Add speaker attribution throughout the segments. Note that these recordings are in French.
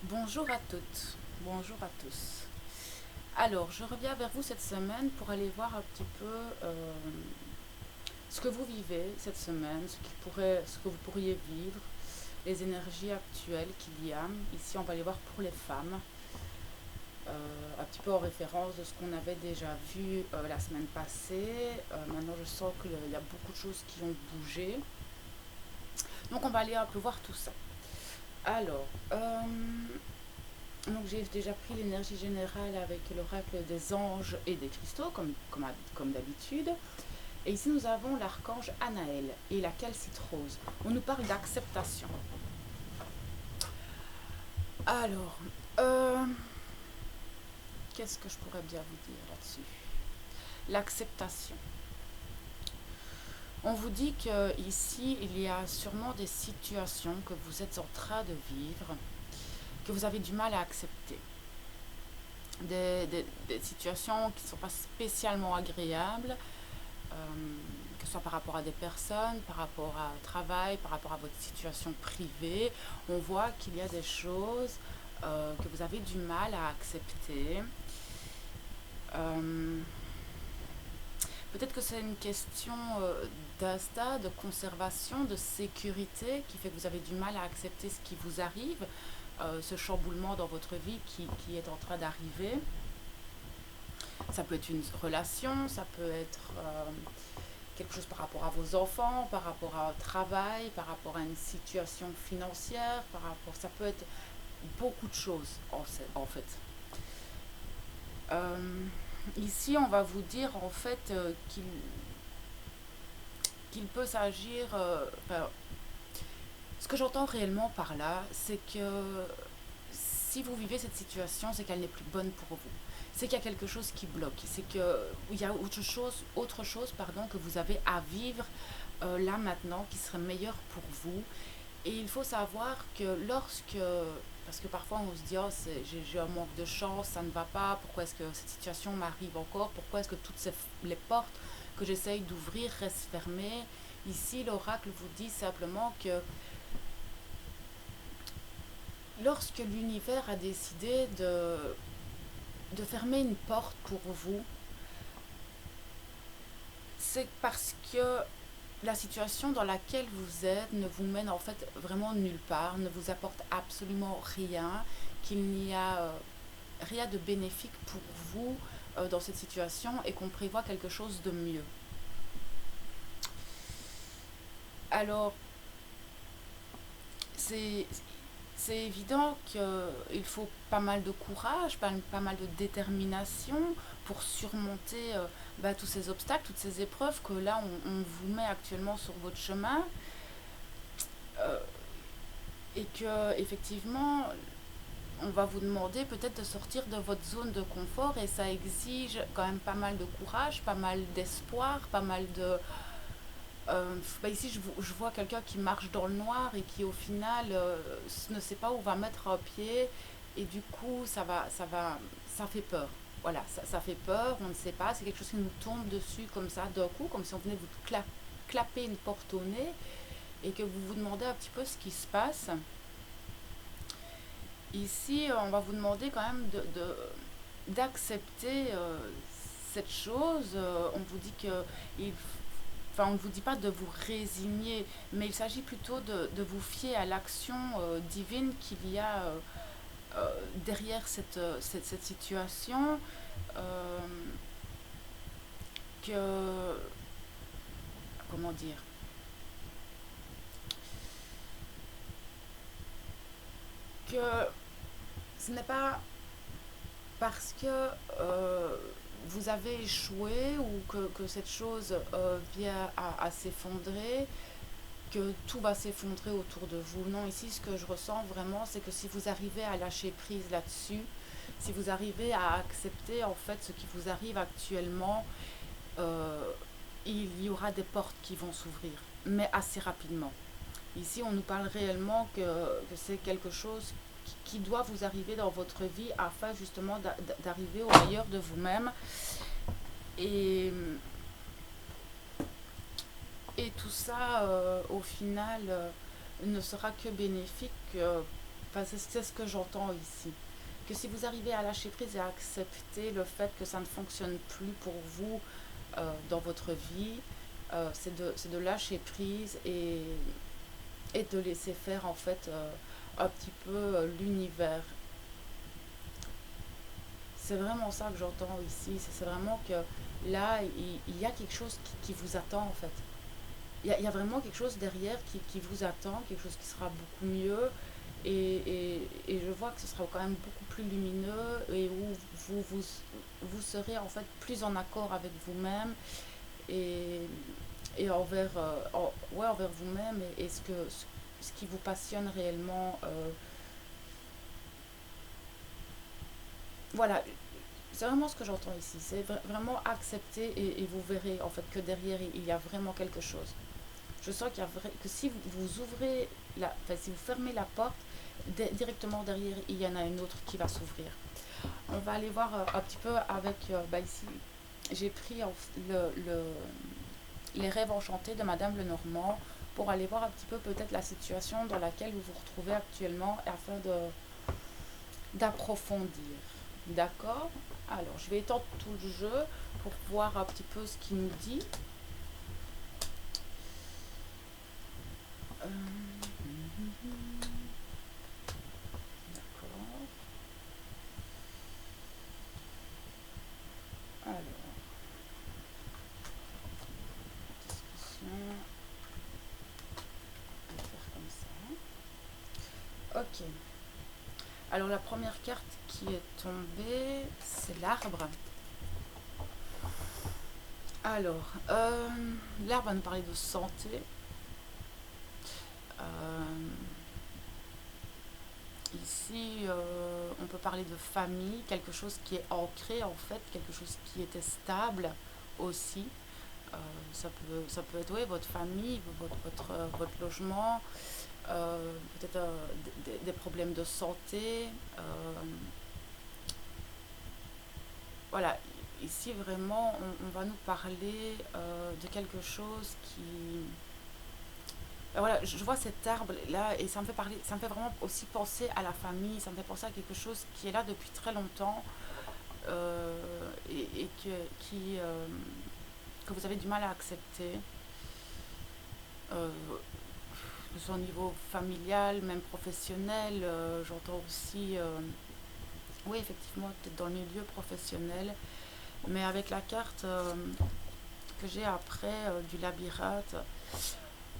Speaker 1: Bonjour à toutes, bonjour à tous. Alors, je reviens vers vous cette semaine pour aller voir un petit peu ce que vous vivez cette semaine, ce que vous pourriez vivre, les énergies actuelles qu'il y a. Ici, on va aller voir pour les femmes, un petit peu en référence de ce qu'on avait déjà vu la semaine passée. Maintenant, je sens qu'il y a beaucoup de choses qui ont bougé. Donc, on va aller un peu voir tout ça. Alors, donc j'ai déjà pris l'énergie générale avec l'oracle des anges et des cristaux, comme d'habitude. Et ici, nous avons l'archange Anaël et la calcite rose. On nous parle d'acceptation. Alors, euh, qu'est-ce que je pourrais bien vous dire là-dessus? L'acceptation. On vous dit qu'ici, il y a sûrement des situations que vous êtes en train de vivre, que vous avez du mal à accepter. Des situations qui ne sont pas spécialement agréables, que ce soit par rapport à des personnes, par rapport à un travail, par rapport à votre situation privée. On voit qu'il y a des choses que vous avez du mal à accepter. Euh, Peut-être que c'est une question d'instinct, de conservation, de sécurité qui fait que vous avez du mal à accepter ce qui vous arrive, ce chamboulement dans votre vie qui est en train d'arriver. Ça peut être une relation, ça peut être quelque chose par rapport à vos enfants, par rapport à un travail, par rapport à une situation financière, ça peut être beaucoup de choses en fait. Euh, Ici, on va vous dire en fait qu'il peut s'agir. Enfin, ce que j'entends réellement par là, c'est que si vous vivez cette situation, c'est qu'elle n'est plus bonne pour vous. C'est qu'il y a quelque chose qui bloque. C'est qu'il y a autre chose pardon, que vous avez à vivre là maintenant qui serait meilleur pour vous. Et il faut savoir que parce que parfois on se dit, oh, j'ai un manque de chance, ça ne va pas, pourquoi est-ce que cette situation m'arrive encore, pourquoi est-ce que les portes que j'essaye d'ouvrir restent fermées. Ici, l'oracle vous dit simplement que lorsque l'univers a décidé de fermer une porte pour vous, c'est parce que la situation dans laquelle vous êtes ne vous mène en fait vraiment nulle part, ne vous apporte absolument rien, qu'il n'y a rien de bénéfique pour vous dans cette situation et qu'on prévoit quelque chose de mieux. Alors, c'est c'est évident qu'il faut pas mal de courage, pas mal de détermination pour surmonter tous ces obstacles, toutes ces épreuves que là on vous met actuellement sur votre chemin. Euh, et que effectivement on va vous demander peut-être de sortir de votre zone de confort et ça exige quand même pas mal de courage, pas mal d'espoir, pas mal de... ici je vois quelqu'un qui marche dans le noir et qui au final ne sait pas où va mettre un pied et du coup ça fait peur. Voilà, ça fait peur, on ne sait pas, c'est quelque chose qui nous tombe dessus comme ça d'un coup, comme si on venait de vous clapper une porte au nez et que vous vous demandez un petit peu ce qui se passe. Ici, on va vous demander quand même d'accepter cette chose. On vous dit que il, enfin, on ne vous dit pas de vous résigner, mais il s'agit plutôt de vous fier à l'action divine qu'il y a derrière cette situation. euh, que comment dire, que ce n'est pas parce que vous avez échoué ou que cette chose vient à s'effondrer, que tout va s'effondrer autour de vous. Non, ici, ce que je ressens vraiment, c'est que si vous arrivez à lâcher prise là-dessus, si vous arrivez à accepter en fait ce qui vous arrive actuellement, euh, il y aura des portes qui vont s'ouvrir, mais assez rapidement. Ici, on nous parle réellement que c'est quelque chose qui doit vous arriver dans votre vie afin justement d'arriver au meilleur de vous-même. Et, et tout ça, au final, ne sera que bénéfique Enfin, c'est ce que j'entends ici. Que si vous arrivez à lâcher prise et à accepter le fait que ça ne fonctionne plus pour vous dans votre vie, c'est de lâcher prise et de laisser faire en fait un petit peu l'univers. C'est vraiment ça que j'entends ici. C'est vraiment que là, il y a quelque chose qui vous attend en fait. Il y a vraiment quelque chose derrière qui vous attend, quelque chose qui sera beaucoup mieux. Et je vois que ce sera quand même beaucoup plus lumineux et où vous serez en fait plus en accord avec vous-même et, et envers, ouais, envers vous-même et ce qui vous passionne réellement. Voilà, c'est vraiment ce que j'entends ici. C'est vraiment accepter et vous verrez en fait que derrière il y a vraiment quelque chose. Je sens qu'il y a que si vous ouvrez enfin, si vous fermez la porte, directement derrière il y en a une autre qui va s'ouvrir. On va aller voir un petit peu avec bah ici j'ai pris les rêves enchantés de Madame Lenormand pour aller voir un petit peu peut-être la situation dans laquelle vous vous retrouvez actuellement afin d'approfondir. D'accord. Alors, je vais étendre tout le jeu pour voir un petit peu ce qu'il nous dit. Euh, D'accord. Alors, discussion. On va faire comme ça. Ok. Alors, la première carte qui est tombée, c'est l'arbre. Alors, l'arbre va nous parler de santé. Euh, Ici, on peut parler de famille, quelque chose qui est ancré en fait, quelque chose qui était stable aussi. Ça peut être oui, votre famille, votre logement, peut-être des problèmes de santé. Voilà, ici vraiment, on va nous parler de quelque chose qui, voilà, je vois cet arbre là et ça me fait parler, ça me fait vraiment aussi penser à la famille, ça me fait penser à quelque chose qui est là depuis très longtemps et que vous avez du mal à accepter, euh, que ce soit au niveau familial, même professionnel. J'entends aussi, oui, effectivement, peut-être dans le milieu professionnel, mais avec la carte que j'ai après du labyrinthe,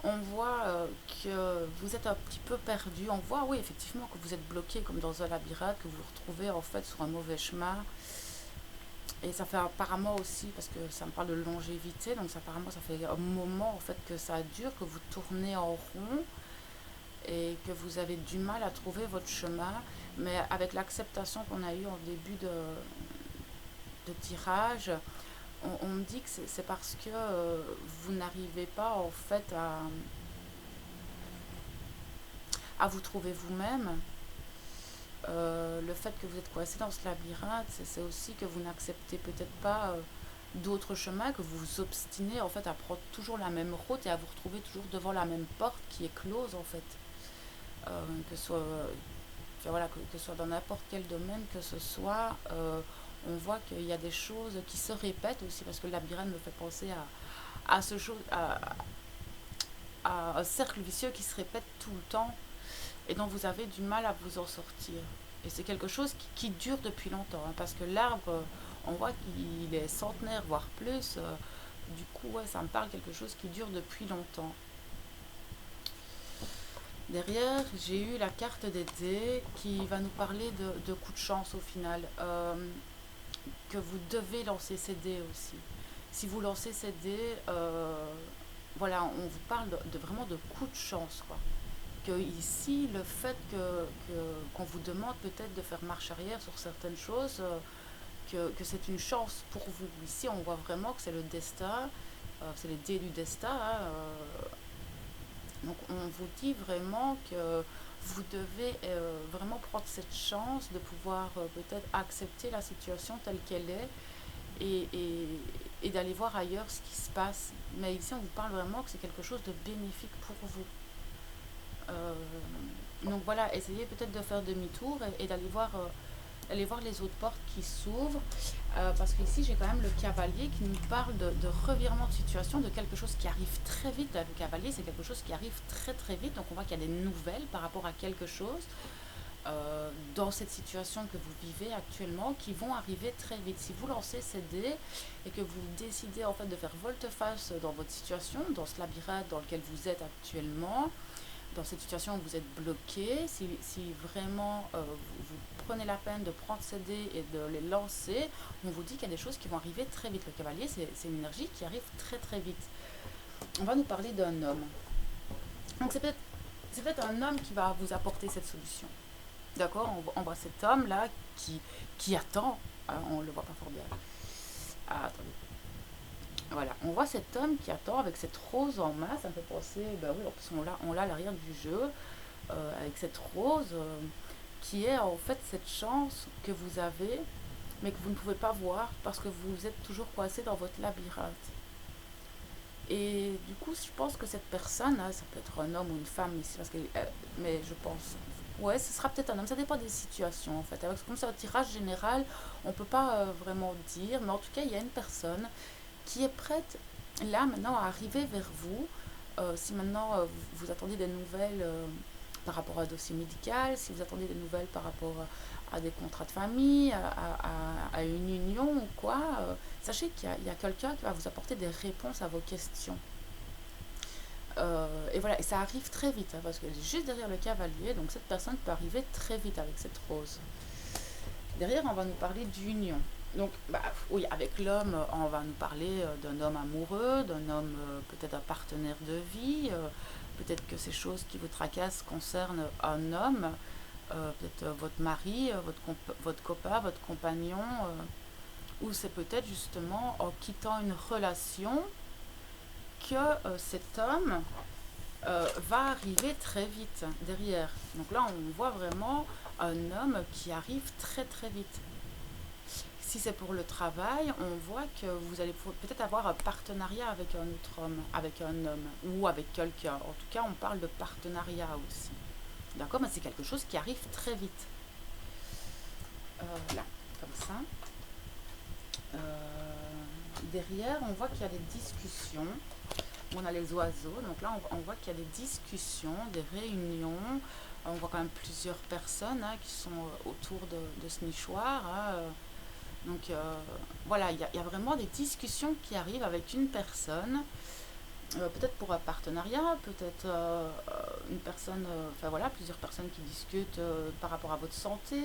Speaker 1: on voit que vous êtes un petit peu perdu. On voit, oui, effectivement, que vous êtes bloqué comme dans un labyrinthe, que vous vous retrouvez en fait sur un mauvais chemin. Et ça fait apparemment aussi, parce que ça me parle de longévité, donc ça, apparemment ça fait un moment en fait que ça dure, que vous tournez en rond et que vous avez du mal à trouver votre chemin. Mais avec l'acceptation qu'on a eue en début de tirage, on me dit que c'est parce que vous n'arrivez pas en fait à vous trouver vous-même. Le fait que vous êtes coincé dans ce labyrinthe, c'est aussi que vous n'acceptez peut-être pas d'autres chemins, que vous vous obstinez en fait à prendre toujours la même route et à vous retrouver toujours devant la même porte qui est close en fait. Que ce soit, voilà, que ce soit dans n'importe quel domaine que ce soit, on voit qu'il y a des choses qui se répètent aussi parce que le labyrinthe me fait penser à un cercle vicieux qui se répète tout le temps et dont vous avez du mal à vous en sortir. Et c'est quelque chose qui dure depuis longtemps, hein, parce que l'arbre, on voit qu'il est centenaire, voire plus. Du coup, ouais, ça me parle quelque chose qui dure depuis longtemps. Derrière, j'ai eu la carte des dés qui va nous parler de coups de chance au final. Que vous devez lancer ces dés aussi. Si vous lancez ces dés, voilà, on vous parle vraiment de coups de chance, quoi. Que ici, le fait qu'on vous demande peut-être de faire marche arrière sur certaines choses, que c'est une chance pour vous. Ici, on voit vraiment que c'est le destin, c'est les dés du destin, hein, donc on vous dit vraiment que vous devez vraiment prendre cette chance de pouvoir peut-être accepter la situation telle qu'elle est et, et, et d'aller voir ailleurs ce qui se passe. Mais ici, on vous parle vraiment que c'est quelque chose de bénéfique pour vous. Euh, Donc voilà, essayez peut-être de faire demi-tour et d'aller voir les autres portes qui s'ouvrent. Parce qu'ici, j'ai quand même le cavalier qui nous parle de revirement de situation, de quelque chose qui arrive très vite. Là, le cavalier, c'est quelque chose qui arrive très très vite. Donc on voit qu'il y a des nouvelles par rapport à quelque chose dans cette situation que vous vivez actuellement qui vont arriver très vite. Si vous lancez ces dés et que vous décidez en fait de faire volte-face dans votre situation, dans ce labyrinthe dans lequel vous êtes actuellement, dans cette situation où vous êtes bloqué, si vraiment vous prenez la peine de prendre ces dés et de les lancer, on vous dit qu'il y a des choses qui vont arriver très vite. Le cavalier, c'est une énergie qui arrive très très vite. On va nous parler d'un homme. Donc c'est peut-être un homme qui va vous apporter cette solution. D'accord, on voit cet homme-là qui attend. Ah, on ne le voit pas fort bien. Ah, attendez. Voilà, on voit cet homme qui attend avec cette rose en main. Ça me fait penser, ben oui, en plus on l'a à l'arrière du jeu, avec cette rose qui est en fait cette chance que vous avez, mais que vous ne pouvez pas voir parce que vous êtes toujours coincé dans votre labyrinthe. Et du coup, je pense que cette personne, hein, ça peut être un homme ou une femme ici, mais je pense, ouais, ce sera peut-être un homme. Ça dépend des situations en fait. Comme c'est un tirage général, on ne peut pas vraiment dire, mais en tout cas, il y a une personne qui est prête là maintenant à arriver vers vous. Si maintenant vous attendez des nouvelles par rapport à un dossier médical, si vous attendez des nouvelles par rapport à des contrats de famille, à une union ou quoi, sachez qu'il y a quelqu'un qui va vous apporter des réponses à vos questions. Et voilà, et ça arrive très vite, hein, parce que juste derrière le cavalier, donc cette personne peut arriver très vite avec cette rose. Derrière, on va nous parler d'union. Donc, bah, oui, avec l'homme, on va nous parler d'un homme amoureux, d'un homme peut-être un partenaire de vie. Peut-être que ces choses qui vous tracassent concernent un homme, peut-être votre mari, votre copain, votre compagnon, ou c'est peut-être justement en quittant une relation que cet homme va arriver très vite derrière. Donc là, on voit vraiment un homme qui arrive très très vite. Si c'est pour le travail, on voit que vous allez peut-être avoir un partenariat avec un autre homme, avec un homme ou avec quelqu'un. En tout cas, on parle de partenariat aussi. D'accord, mais c'est quelque chose qui arrive très vite. Là, comme ça. Derrière, on voit qu'il y a des discussions. On a les oiseaux. Donc là, on voit qu'il y a des discussions, des réunions. On voit quand même plusieurs personnes hein, qui sont autour de ce nichoir. Hein, donc voilà, il y a vraiment des discussions qui arrivent avec une personne, peut-être pour un partenariat, peut-être une personne, enfin voilà, plusieurs personnes qui discutent par rapport à votre santé.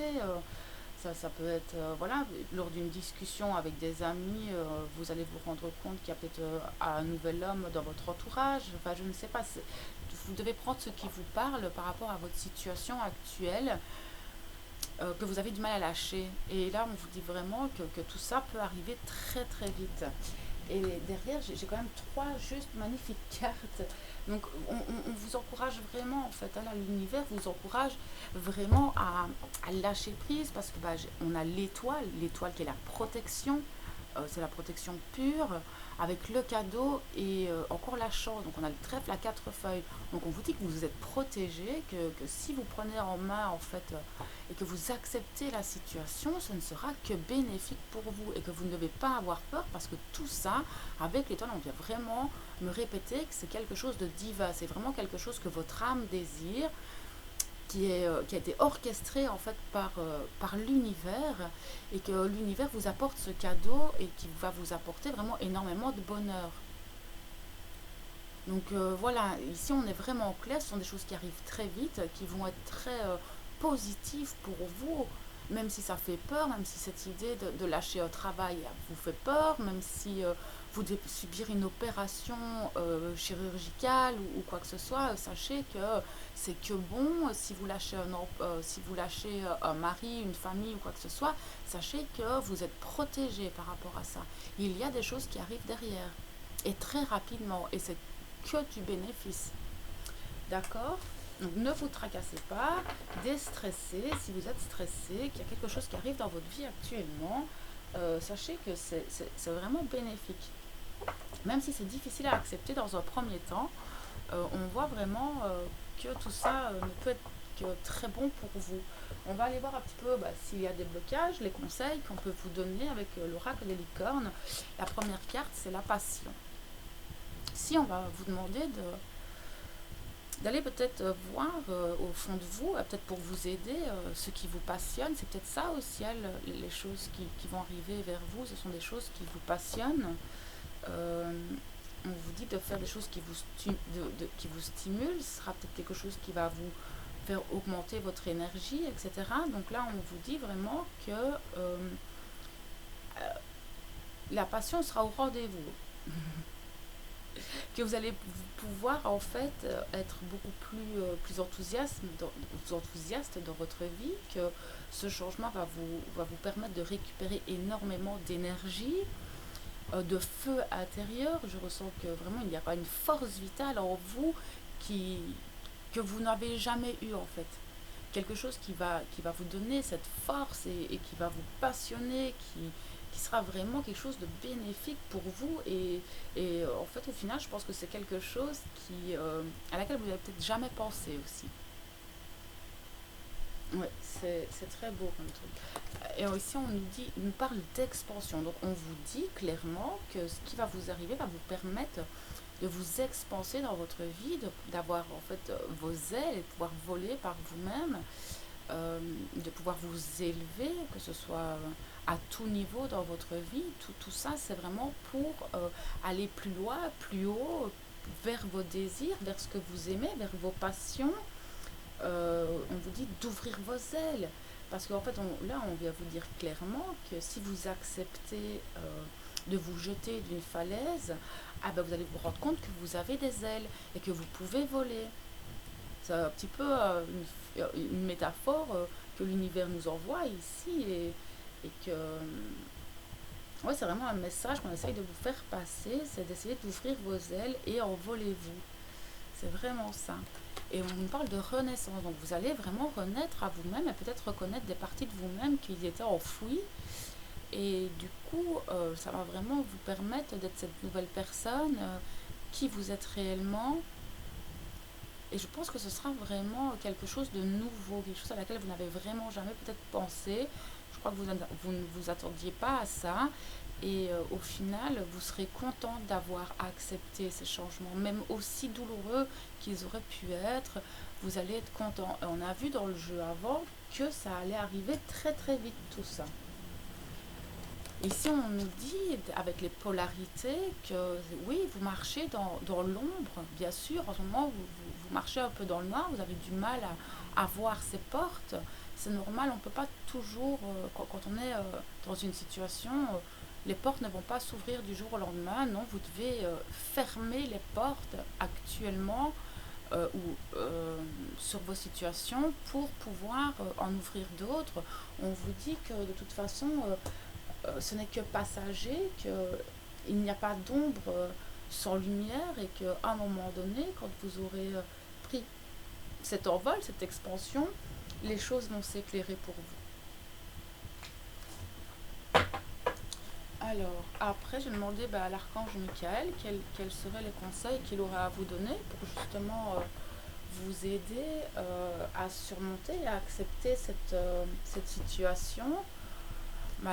Speaker 1: Ça peut être, voilà, lors d'une discussion avec des amis, vous allez vous rendre compte qu'il y a peut-être un nouvel homme dans votre entourage. Enfin, je ne sais pas, vous devez prendre ce qui vous parle par rapport à votre situation actuelle que vous avez du mal à lâcher. Et là, on vous dit vraiment que tout ça peut arriver très très vite. Et derrière, j'ai quand même trois juste magnifiques cartes. Donc, on vous encourage vraiment, en fait, hein, là, l'univers vous encourage vraiment à lâcher prise parce que bah, on a l'étoile qui est la protection, c'est la protection pure, avec le cadeau et encore la chance. Donc on a le trèfle à quatre feuilles. Donc on vous dit que vous êtes protégé, que si vous prenez en main en fait et que vous acceptez la situation, ce ne sera que bénéfique pour vous et que vous ne devez pas avoir peur parce que tout ça, avec l'étoile, on vient vraiment me répéter que c'est quelque chose de divin, c'est vraiment quelque chose que votre âme désire qui a été orchestré en fait par l'univers et que l'univers vous apporte ce cadeau et qui va vous apporter vraiment énormément de bonheur. Donc voilà, ici on est vraiment clair, ce sont des choses qui arrivent très vite, qui vont être très positives pour vous, même si ça fait peur, même si cette idée de lâcher un travail vous fait peur, même si vous devez subir une opération chirurgicale ou quoi que ce soit, sachez que c'est que bon, si vous lâchez un mari, une famille ou quoi que ce soit, sachez que vous êtes protégé par rapport à ça. Il y a des choses qui arrivent derrière, et très rapidement, et c'est que du bénéfice. D'accord? Donc ne vous tracassez pas, déstressez. Si vous êtes stressé, qu'il y a quelque chose qui arrive dans votre vie actuellement, sachez que c'est vraiment bénéfique. Même si c'est difficile à accepter dans un premier temps, on voit vraiment que tout ça ne peut être très bon pour vous. On va aller voir un petit peu s'il y a des blocages, les conseils qu'on peut vous donner avec l'oracle des licornes. La première carte, c'est la passion. Si on va vous demander d'aller peut-être voir au fond de vous, peut-être pour vous aider, ce qui vous passionne, c'est peut-être ça au ciel, les choses qui vont arriver vers vous, ce sont des choses qui vous passionnent. Euh, on vous dit de faire des choses qui vous stimulent, ce sera peut-être quelque chose qui va vous faire augmenter votre énergie, etc. Donc là, on vous dit vraiment que la passion sera au rendez-vous. Que vous allez pouvoir en fait être beaucoup plus enthousiaste dans votre vie, que ce changement va vous permettre de récupérer énormément d'énergie, de feu intérieur. Je ressens que vraiment il y a une force vitale en vous qui, que vous n'avez jamais eu en fait. Quelque chose qui va vous donner cette force et qui va vous passionner, qui sera vraiment quelque chose de bénéfique pour vous. Et en fait, au final, je pense que c'est quelque chose à laquelle vous n'avez peut-être jamais pensé aussi. Ouais, c'est très beau comme truc. Et ici, on nous parle d'expansion. Donc, on vous dit clairement que ce qui va vous arriver va vous permettre de vous expanser dans votre vie, d'avoir en fait vos ailes et de pouvoir voler par vous-même, de pouvoir vous élever, que ce soit à tout niveau dans votre vie. Tout ça, c'est vraiment pour aller plus loin, plus haut, vers vos désirs, vers ce que vous aimez, vers vos passions. On vous dit d'ouvrir vos ailes. Parce qu'en fait, là, on vient vous dire clairement que si vous acceptez de vous jeter d'une falaise, ah ben, vous allez vous rendre compte que vous avez des ailes et que vous pouvez voler. C'est un petit peu une métaphore que l'univers nous envoie ici et que ouais, c'est vraiment un message qu'on essaye de vous faire passer, c'est d'essayer d'ouvrir vos ailes et envolez-vous. C'est vraiment ça. Et on nous parle de renaissance. Donc vous allez vraiment renaître à vous-même et peut-être reconnaître des parties de vous-même qui étaient enfouies. Et du coup, ça va vraiment vous permettre d'être cette nouvelle personne qui vous êtes réellement. Et je pense que ce sera vraiment quelque chose de nouveau, quelque chose à laquelle vous n'avez vraiment jamais peut-être pensé. Je crois que vous ne vous attendiez pas à ça. Et au final, vous serez content d'avoir accepté ces changements, même aussi douloureux qu'ils auraient pu être. Vous allez être content. Et on a vu dans le jeu avant que ça allait arriver très très vite tout ça. Ici, on nous dit, avec les polarités, que oui, vous marchez dans l'ombre, bien sûr. En ce moment, vous marchez un peu dans le noir, vous avez du mal à voir ces portes. C'est normal, on ne peut pas toujours, quand on est dans une situation, les portes ne vont pas s'ouvrir du jour au lendemain. Non, vous devez fermer les portes actuellement ou sur vos situations pour pouvoir en ouvrir d'autres. On vous dit que de toute façon, ce n'est que passager, qu'il n'y a pas d'ombre sans lumière et qu'à un moment donné, quand vous aurez pris cet envol, cette expansion, les choses vont s'éclairer pour vous. Alors, après, j'ai demandé à l'archange Michael quels seraient les conseils qu'il aurait à vous donner pour justement vous aider à surmonter et à accepter cette situation.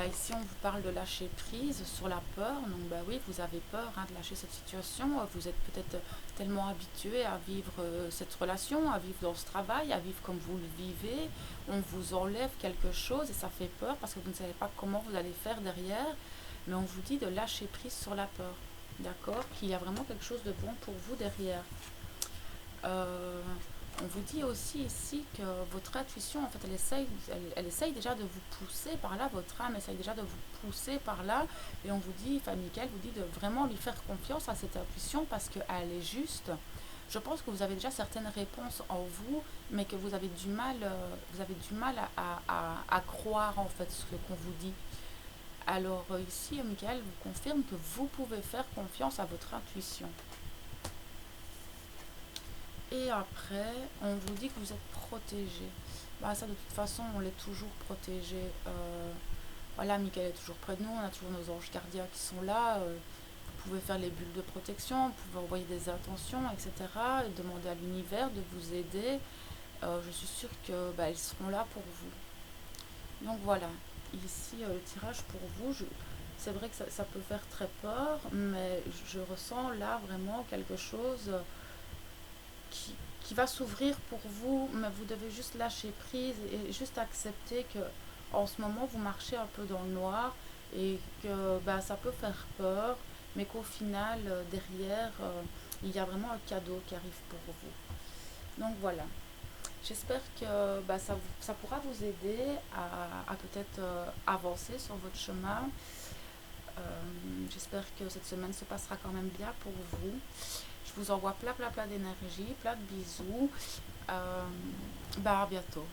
Speaker 1: Ici, on vous parle de lâcher prise sur la peur. Donc, oui, vous avez peur de lâcher cette situation. Vous êtes peut-être tellement habitué à vivre cette relation, à vivre dans ce travail, à vivre comme vous le vivez. On vous enlève quelque chose et ça fait peur parce que vous ne savez pas comment vous allez faire derrière. Mais on vous dit de lâcher prise sur la peur. D'accord? Qu'il y a vraiment quelque chose de bon pour vous derrière. On vous dit aussi ici que votre intuition, en fait, elle essaye déjà de vous pousser par là, votre âme essaye déjà de vous pousser par là, et on vous dit, enfin, Michael vous dit de vraiment lui faire confiance à cette intuition parce qu'elle est juste. Je pense que vous avez déjà certaines réponses en vous, mais que vous avez du mal à croire, en fait, ce qu'on vous dit. Alors ici, Michael vous confirme que vous pouvez faire confiance à votre intuition. Et après, on vous dit que vous êtes protégé. Ça, de toute façon, on l'est toujours protégé. Voilà, Michael est toujours près de nous. On a toujours nos anges gardiens qui sont là. Vous pouvez faire les bulles de protection. Vous pouvez envoyer des intentions, etc. Et demander à l'univers de vous aider. je suis sûre que bah, ils seront là pour vous. Donc voilà, ici le tirage pour vous, c'est vrai que ça peut faire très peur, mais je ressens là vraiment quelque chose qui, qui va s'ouvrir pour vous, mais vous devez juste lâcher prise et juste accepter que en ce moment vous marchez un peu dans le noir et que bah, ça peut faire peur, mais qu'au final, derrière, il y a vraiment un cadeau qui arrive pour vous. Donc voilà. J'espère que bah, ça pourra vous aider à peut-être avancer sur votre chemin. Euh, J'espère que cette semaine se passera quand même bien pour vous. Je vous envoie plein plein plein d'énergie, plein de bisous. Bah à bientôt.